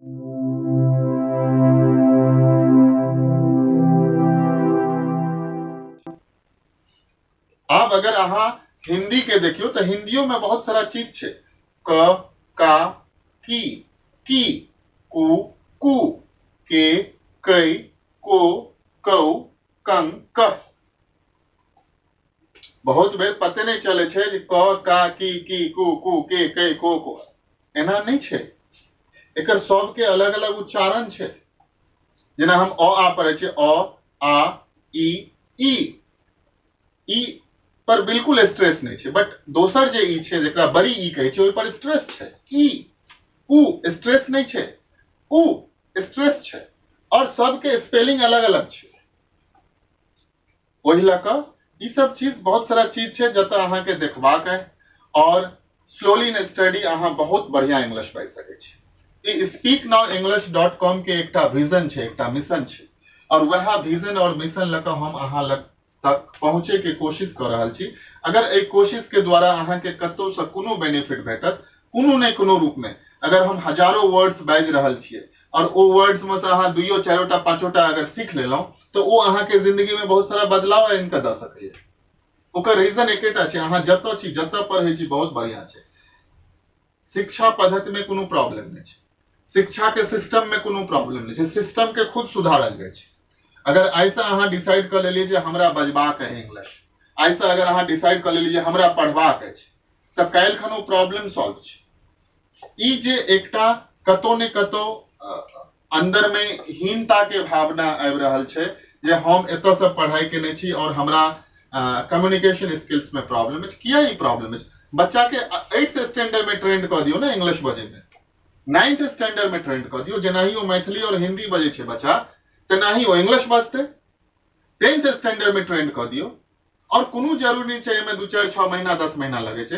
अब अगर अहाँ हिंदी के देखियो तो हिंदियों में बहुत सारा चीज छे। क, का, की, कु, कु, के, कई, को, कौ, कं, कह। बहुत बेर पते नहीं चले छे जे क, का, की, कु, के, कई, को एना नहीं छे। एकर सब के अलग अलग उच्चारण छे। जेना हम आ पढ़े छे, आ, ई पर बिल्कुल स्ट्रेस नहीं छे, बट दोसर जे ई छे जेकरा बड़ी ई कहे छे ओइ पर स्ट्रेस छे। ई, उ स्ट्रेस नहीं छे, उ स्ट्रेस छे, और सबके स्पेलिंग अलग अलग छे। ओहि लक ई सब चीज बहुत सारा चीज छे जत अहाँ के देखबाक है, और स्लोली इन स्टडी अहाँ बहुत बढ़िया इंग्लिश पढ़ सके छी। ई speaknowenglish.com के एकटा विजन छे, एकटा मिशन छे, और वह विजन और मिशन लक हम अहाँ लग तक पहुंचे के कोशिश कर रहल छी। अगर ए कोशिश के द्वारा अहाँ के कतो से कोनो बेनिफिट भेटत, कोनो ने कोनो रूप में, अगर हम हजारों वर्ड्स बाज रहल छिए और ओ वर्ड्स में से अहाँ दुइयो चारोटा पांचोटा अगर सीख लेलौ तो वो अहाँ के जिंदगी में बहुत सारा बदलाव इनका द सके। ओकर रीजन एकेटा छे, अहाँ जत छी, जत पढ़े छी बहुत बढ़िया छे। शिक्षा पद्धति में कोनो प्रॉब्लम नहीं छे, शिक्षा के सिस्टम में कोनो प्रॉब्लम नहीं छे, सिस्टम के खुद सुधारल जाय छे। अगर ऐसा अहाँ डिसाइड कर लेलिए जे हमरा बजबाक है इंग्लिश, ऐसा अगर अहाँ डिसाइड कर लेलिए जे हमरा पढ़बाक है, त काल्हि खन ओ प्रॉब्लम सॉल्व छे। ई जे एकटा कतो ने कतो अंदर में हीनता के भावना आबि रहल छे जे हम एतय से पढ़ाई केने छी और हमरा कम्युनिकेशन स्किल्स में प्रॉब्लम है। किया ई प्रॉब्लम है? बच्चा के 8th स्टैंडर्ड में ट्रेंड कर दियो ना इंग्लिश बजे में, 9th स्टैंडर्ड में ट्रेंड कर दियो, जेनाही वो मैथिली और हिंदी बजे छे बच्चा तेनाही वो इंग्लिश बजते। 10th स्टैंडर्ड में ट्रेंड कर दियो, और कोनो जरूरी नहीं छे एमे 2 4 6 महीना 10 महीना लगे छे,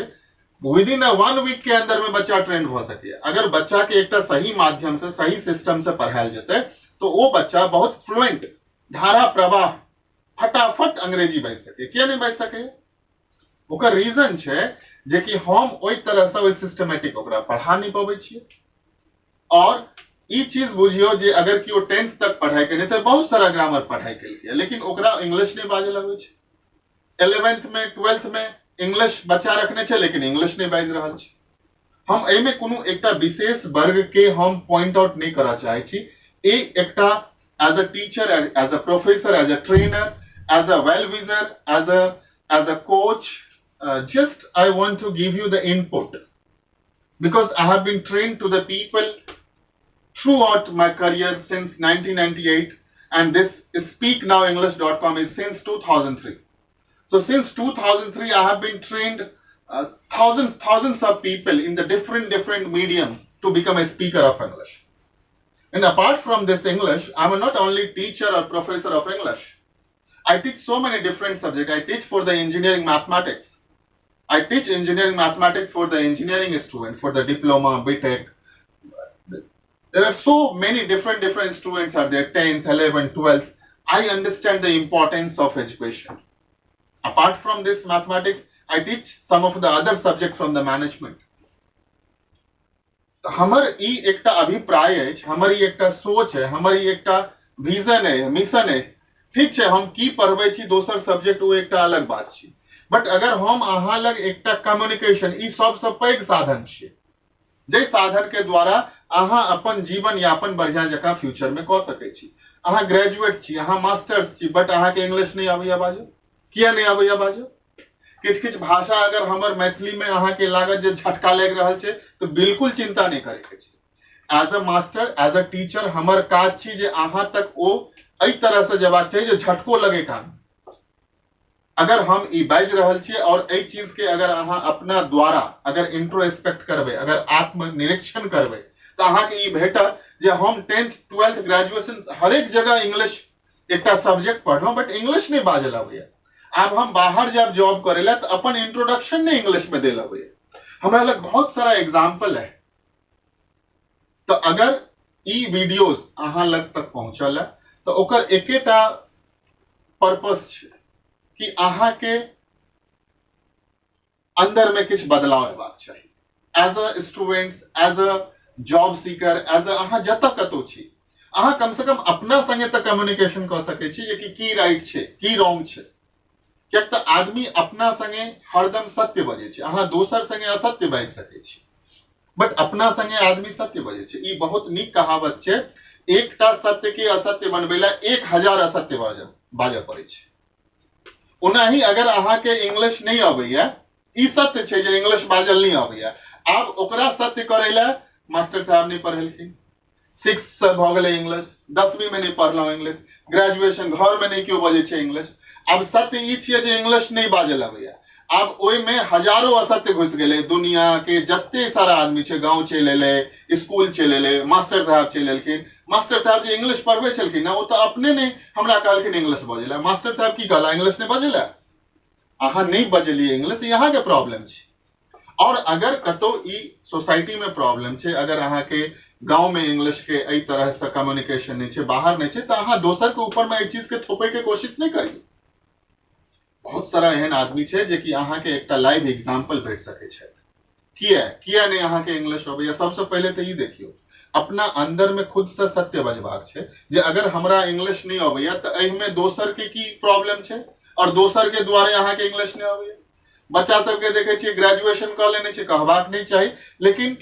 विद इन 1 वीक के अंदर में बच्चा ट्रेंड हो सके। अगर बच्चा के एकटा सही माध्यम से, सही सिस्टम से पढ़ायल जेते तो वो बच्चा बहुत फ्लुएंट, धारा प्रवाह, फटाफट अंग्रेजी बाज सके। किया नहीं बाज सके? ओकर रीजन छे जे कि हम ओइ तरह से ओइ सिस्टमैटिक ओकरा पढ़ा नहीं पाबै छियै। और ई चीज बुझियो जे अगर कियो 10th तक पढ़ाई केने त बहुत सारा ग्रामर पढ़ाई केलकै, लेकिन ओकरा इंग्लिश नहीं बाजे लगै छै। 11th में 12th में इंग्लिश बच्चा रखने छे लेकिन इंग्लिश नहीं बाज रहल छै। हम एमे कोनो एकटा विशेष वर्ग के हम पॉइंट आउट नहीं करा चाहे छी। ए एकटा as a teacher, as a professor, as a trainer, as a well wisher, as a coach, just I want to give you the input, because I have been trained to the people throughout my career since 1998, and this speaknowenglish.com is since 2003. So since 2003 I have been trained thousands of people in the different medium to become a speaker of English. And apart from this English, I'm not only teacher or professor of English. I teach so many different subjects. I teach for the engineering mathematics. I teach engineering mathematics for the engineering student, for the diploma, BTech. There are so many different students are there, 10th, 11th, 12th. I understand the importance of education. Apart from this mathematics, I teach some of the other subjects from the management. हमर ई एकटा अभिप्राय है, हमर ई एकटा सोच है, हमर ई एकटा विजन है, मिशन है। ठीक है, हम की पढ़बै छी दोसर सब्जेक्ट वो एकटा अलग बात छी, बट अगर हम अहाँ लग एकटा कम्युनिकेशन, ई सबसे पैघ साधन छियै, जे साधन के द्वारा अहाँ अपन जीवन यापन बढ़िया जकां फ्यूचर में क सकै छी। अहाँ ग्रेजुएट छी, अहाँ मास्टर्स छी, बट अहाँ के इंग्लिश नहीं आबैया बाजो। किया नहीं आबैया बाजो? किछ भाषा अगर हमर मैथिली में अहाँ के लागत जे झटका लग रहल छै तो बिल्कुल चिंता नहीं करे के छै। As a master, as a teacher हमर काज छी जे अहाँ तक ओ एहि तरह से जबाक चाहिए जे झटको लगे कान। अगर हम ई बाज रहल छियै और एहि चीज के अगर अहाँ अपना द्वारा अगर इंट्रोस्पेक्ट करबै, अगर आत्मनिरीक्षण करबै, तो अहाँ के ई भेटत जे हम 10th 12th ग्रेजुएशन हर एक जगह इंग्लिश एकटा सब्जेक्ट पढ़लहुं, बट इंग्लिश नहीं बाजल आबैया। अब हम बाहर जब जॉब करेला तो अपन इंट्रोडक्शन नहीं इंग्लिश में देल आबैया। हमरा लग बहुत सारा एग्जाम्पल है। तो अगर ई वीडियोस अहाँ लग तक पहुंचल है तो ओकर एकेटा पर्पस छै कि अहाँ के अंदर में किछ बदलाव हेबाक चाहिए। As a students, as a job seeker, as अहाँ जतऽ कतौ छी, अहाँ कम से कम अपना संगे तऽ कम्युनिकेशन कऽ सकै छी जे कि की राइट छै की रॉन्ग छै। कियाक तऽ आदमी अपना संगे हरदम सत्य बजै छै, अहाँ दोसर संगे असत्य बाजि सकै छी, बट अपना संगे आदमी सत्य बजै छै। ई बहुत नीक कहावत छै, एकटा सत्य के असत्य बनबै ला 1000 असत्य बाजऽ पड़ै छै। ओनाही अगर अहाँ के इंग्लिश नहीं अबैया, ई सत्य छै जे इंग्लिश बाजल नहीं अबैया, आब ओकरा सत्य करै ला मास्टर साहब नहीं पढ़ेलखिन, 6th से भ गेलै इंग्लिश, 10वीं में नहीं पढ़लहुँ इंग्लिश, ग्रेजुएशन घर में नहीं क्यों बजै छै इंग्लिश। आब सत्य ई छियै जे इंग्लिश नहीं बाजल अबैया, आब ओइ में हजारों असत्य घुस गेलै। दुनिया के जत्ते सारा आदमी छै, गांव चलि एलै, स्कूल चलि एलै, मास्टर साहब चलि एलखिन। मास्टर साहब जे इंग्लिश पढ़बै छलखिन ना, ओ तऽ अपने नहीं हमरा कहलखिन इंग्लिश बजै ला। मास्टर साहब की कहला, इंग्लिश नहीं बजै ला, अहाँ नहीं बजलियै इंग्लिश, यहाँ के प्रॉब्लम छै। और अगर कतौ ई सोसाइटी में प्रॉब्लम छै, अगर अहाँ के गांव में इंग्लिश के एहि तरह से कम्युनिकेशन नहीं छै, बाहर नहीं छै, तऽ अहाँ दोसर के ऊपर में एहि चीज के थोपै के कोशिश नहीं करिए। बहुत सारा एहन आदमी छै जे कि अहाँ के एकटा लाइव एग्जाम्पल भेट सकै छै। किया नहीं अहाँ के इंग्लिश अबैया, सबसे पहले तऽ ई देखियो, अपना अंदर में खुद से सत्य बजबाक छै जे अगर हमरा इंग्लिश नहीं अबैया तऽ एहि में दोसर के की प्रॉब्लम छै, और दोसर के दुआरे अहाँ के इंग्लिश नहीं अबैया। बच्चा सबके देखे छियै ग्रेजुएशन कऽ लेने छै, कहबाक नहीं चाही, लेकिन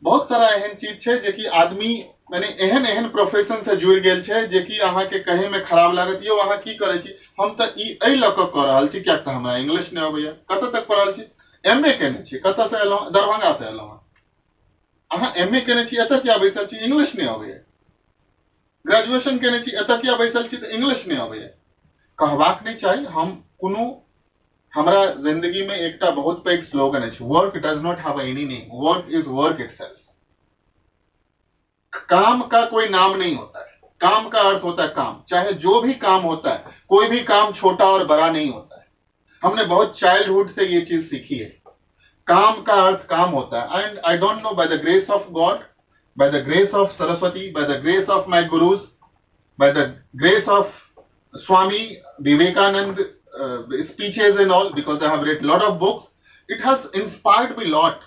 बहुत सारा एहन चीज छै जे कि आदमी माने एहन एहन प्रोफेशन से जुड़ गेल छै जे कि अहाँ के कहे में खराब लागत, यो अहाँ की करे छी, हम तऽ ई एहि लऽ कऽ कऽ रहल छी कियाक तऽ हमरा इंग्लिश नहीं अबैया। कतऽ तक पढ़ल छी, एमए केने छी, कतऽ से एलहुँ, दरभंगा से एलहुँ। अहाँ एमए केने छी, एतऽ किया बैसल छी, इंग्लिश नहीं अबैया। ग्रेजुएशन केने छी, एतऽ किया बैसल छी, तऽ इंग्लिश नहीं अबैया। कहबाक नहीं चाही। हम कोनो, हमरा जिंदगी में एकटा बहुत पैघ स्लोगन है, work does not have any name, work is work itself. काम का कोई नाम नहीं होता है, काम का अर्थ होता है काम। चाहे जो भी काम होता है, कोई भी काम छोटा और बड़ा नहीं होता है। हमने बहुत चाइल्डहुड से ये चीज सीखी है, काम का अर्थ काम होता है। And I don't know, by the grace of God, by the grace of Saraswati, by the grace of my gurus, by the grace of Swami Vivekanand speeches and all, because I have read lot of books, it has inspired me lot.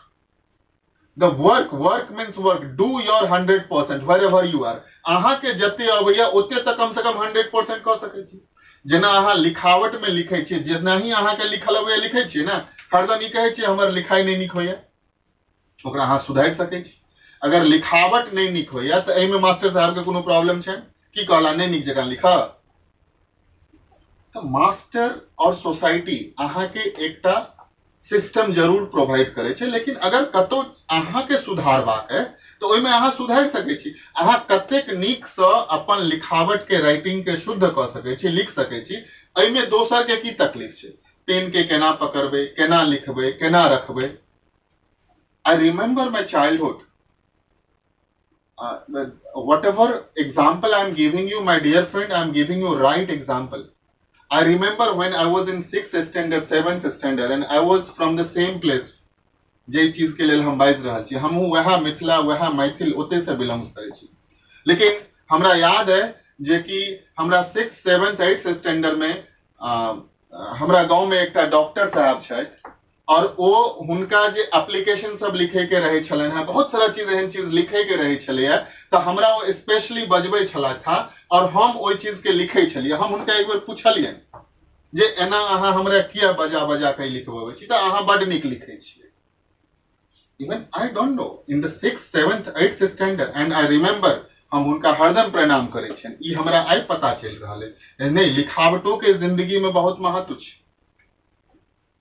The work means work, do your 100% wherever you are. अहाँ के जते अबैया ओते तक कम से कम 100% कऽ सकै छी। जेना अहाँ लिखावट में लिखै छियै, जेना ही अहाँ के लिखल अबैया लिखै छियै ना, हरदम ई कहै छियै हमर लिखाई नहीं नीक होइया, ओकरा अहाँ सुधारि सकै छी। अगर लिखावट नहीं नीक होइया तऽ एहि में मास्टर साहब के कोनो प्रॉब्लम छै, की कहला नहीं नीक जकाँ लिखा। तो मास्टर और सोसाइटी अहाँ के एकटा सिस्टम जरूर प्रोवाइड करे छै, लेकिन अगर कतौ अहाँ के सुधारबाक है तो ओहि में अहाँ सुधारि सकै छी। अहाँ कतेक नीक से अपन लिखावट के, राइटिंग के शुद्ध कऽ सकै छी, लिख सकै छी, एहि में दोसर के की तकलीफ छै। पेन के केना पकड़बै, केना लिखबै, केना रखबै। I remember my childhood, whatever example I am giving you, my dear friend, I am giving you right example. I remember when I was in 6th standard, 7th standard, and I was from the same place. जे चीज के लेल हम बाजि रहल छी, हमहूँ वएह मिथिला, वएह मैथिल, ओते से बिलोंग्स करै छी। लेकिन हमरा याद है जे कि हमरा 6th, 7th, 8th स्टैंडर्ड में हमरा गांव में एकटा डॉक्टर साहब छथि, और ओ हुनका जे एप्लीकेशन सब लिखे के रहे छलनि हैं, बहुत सारा चीज एहन चीज लिखे के रहे छलैया, तो हमरा ओ स्पेशली बजबै छलथि था, और हम ओहि चीज के लिखे छलियै। हम हुनका एक बेर पूछलियनि जे एना अहाँ हमरा किया बजा बजा के लिखबबै छी, तऽ अहाँ बड नीक लिखै छियै। Even I don't no, in the 6th, 7th, 8th standard, and I remember हम हुनका हरदम प्रणाम करै छियनि। ई हमरा आइ पता चलि रहल है, नहीं लिखावटों के जिंदगी में बहुत महत्व छै।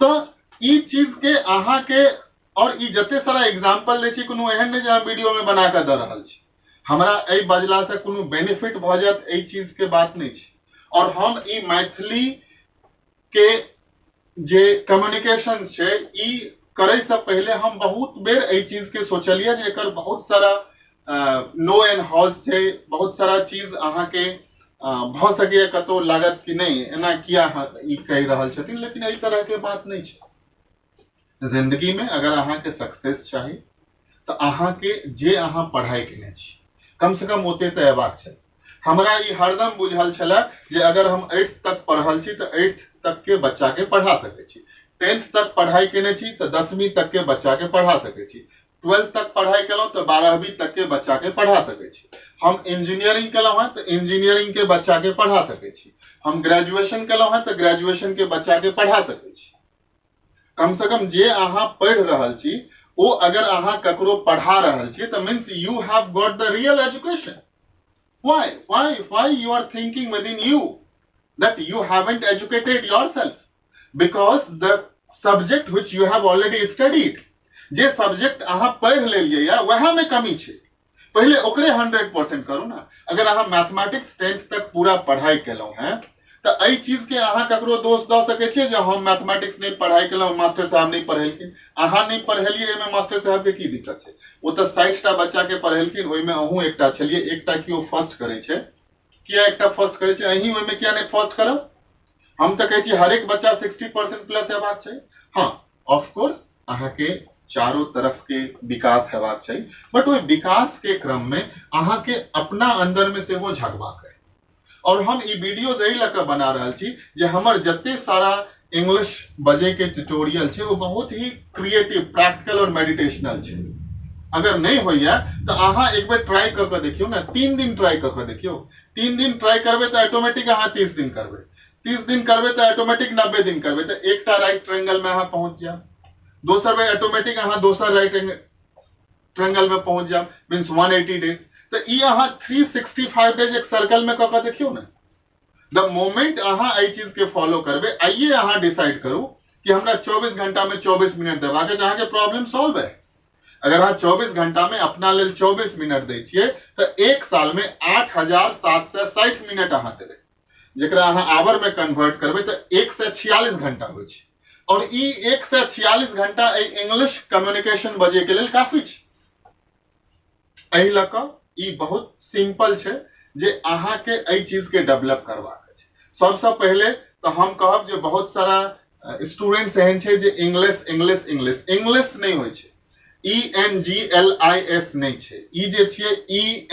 तो ई चीज के अहाँ के, और ई जते सारा एग्जांपल दै छी, कोनो एहन नहीं जे हम वीडियो में बना के दऽ रहल छी। हमरा एहि बजला से कोनो बेनिफिट भऽ जायत, एहि चीज के बात नहीं छै। और हम ई मैथिली के जे कम्युनिकेशन छै, ई करे से पहले हम बहुत बेर एहि चीज के सोचलिए जे एकर बहुत सारा नो एंड हॉज छै, बहुत सारा चीज अहाँ के भऽ सकैए कतौ लागत कि नहीं एना किया ई कहि रहल छथिन, लेकिन एहि तरह के बात नहीं छै। जिंदगी में अगर अहाँ के सक्सेस चाही तो अहाँ के जे अहाँ पढ़ाई केने छी, कम से कम ओते तऽ एबाक छै। हमरा ई हरदम बुझल छलै जे अगर हम 8th तक पढ़ल छी तऽ 8th तक के बच्चा के पढ़ा सकै छी, 10th तक पढ़ाई केने छी तऽ 10वीं तक के बच्चा के पढ़ा सकै छी, 12th तक पढ़ाई केलहुँ तो 12वीं तक के बच्चा के पढ़ा सकै छी। हम इंजीनियरिंग केलहुँ हैं तो इंजीनियरिंग के बच्चा के पढ़ा सकै छी। हम ग्रेजुएशन केलहुँ हैं तो ग्रेजुएशन के बच्चा के पढ़ा सकै छी। कम से कम जे अहाँ पढ़ रहल छी ओ अगर अहाँ ककरो पढ़ा रहल छी तो means you have got the real education. Why you are thinking within you that you haven't educated yourself? Because the subject which you have already studied, J subject अहाँ पढ़ लेलिए या वह में कमी छे, पहले ओकरे 100% करू ना। अगर अहाँ मैथमेटिक्स 10th तक पूरा पढ़ाई केलहुँ हैं तो एहि चीज के अहाँ ककरो दोष दऽ सकै छियै जे हम मैथमेटिक्स नहीं पढ़ाई केलहुँ, मास्टर साहब नहीं पढ़ेलखिन। अहाँ नहीं पढ़ेलिए, एहिमे मास्टर साहब के की दिक्कत छै? वो तो 60टा बच्चा के पढ़ेलखिन, ओहिमे अहूँ एकटा छलिए। एकटा कियो फर्स्ट करे छै, किया एकटा फर्स्ट करे छै, अहीं ओहिमे किया नहीं फर्स्ट करब? हम तो कहै छी हर एक बच्चा 60% प्लस हेबाक चाहिए। हाँ, ऑफ कोर्स अहाँ के चारों तरफ के विकास हेबाक चाहिए, बट वो विकास के क्रम में अहाँ के अपना अंदर में से वो झाँकबाक है। और हम ई वीडियोज एहि लऽ कऽ बना रहल छी जे हमर जते सारा इंग्लिश बजे के ट्यूटोरियल छै वो बहुत ही क्रिएटिव, प्रैक्टिकल और मेडिटेशनल छै। अगर नहीं होइया तो अहाँ एक बेर ट्राई कऽ के देखियो ना, 3 दिन ट्राई कऽ के देखियो। 3 दिन ट्राई करबे तो ऑटोमेटिक अहाँ 30 दिन करबे, 30 दिन करबे तो ऑटोमेटिक 90 दिन करबे तो एकटा राइट ट्रायंगल में अहाँ पहुंच जाब। दोसर बेर ऑटोमेटिक अहाँ दोसर राइट ट्रायंगल में पहुंच जाब, मींस 180 डेज। तो ई अहाँ 365 डेज एक सर्कल में कऽ के देखियो ना। द मोमेंट अहाँ एहि चीज के फॉलो करबे, आइए अहाँ डिसाइड करू कि हमरा 24 घंटा में 24 मिनट देबाक है, अहाँ के प्रॉब्लम सॉल्व है। अगर अहाँ 24 घंटा में अपना लेल 24 मिनट दै छियै तो एक साल में 8760 मिनट अहाँ देबै, जेकरा अहाँ आवर में कन्वर्ट करबै तो 146 घंटा होइ छै। और ई 146 घंटा इंग्लिश कम्युनिकेशन बजे के लेल काफी छै। एहि लऽ कऽ ई बहुत सिंपल छै जे अहाँ के एहि चीज के डेवलप करबाक छै। सबसे पहले तो हम कहब जे बहुत सारा स्टूडेंट्स एहन छै जे इंग्लिश इंग्लिश इंग्लिश इंग्लिश नहीं होइ छै, ENGLIS नहीं छै, ई जे छियै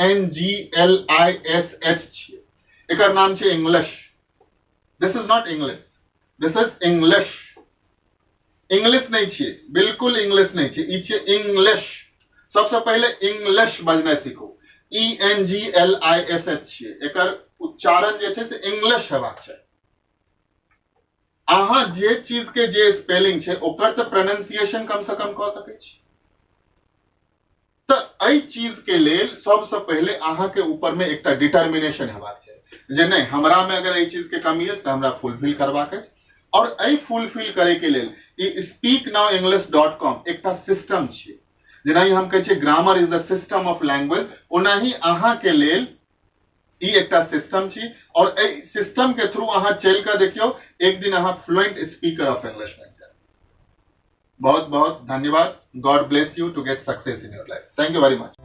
ENGLISH छियै। एकर नाम छै English. This is not English, this is English. English नहीं छियै, बिल्कुल इंग्लिश नहीं छियै, ई छियै इंग्लिश। सबसे पहले इंग्लिश बजनाइ सीखू। ENGLISH छियै, एकर उच्चारण जे छै से इंग्लिश हेबाक छै। अहाँ जे चीज के जे स्पेलिंग छै ओकर तो प्रोनाउंसिएशन कम से कम कऽ सकै छी। तो एहि चीज के लेल सबसे पहले अहाँ के ऊपर में एकटा डिटर्मिनेशन हेबाक छै जे नहीं, हमरा में अगर एहि चीज के कमी है तो हमरा फुलफिल करबाक है। और एहि फुलफिल करे के लेल ई speaknowenglish.com एकटा सिस्टम छियै। जेना हम कहै छियै grammar is the system of language, ओनाही अहाँ के लेल ई एकटा सिस्टम छी। और एहि सिस्टम के थ्रू अहाँ चल के देखियो, एक दिन अहाँ फ्लुएंट स्पीकर ऑफ इंग्लिश बन जाएब। बहुत बहुत धन्यवाद। God bless you to get success in your life. Thank you very much.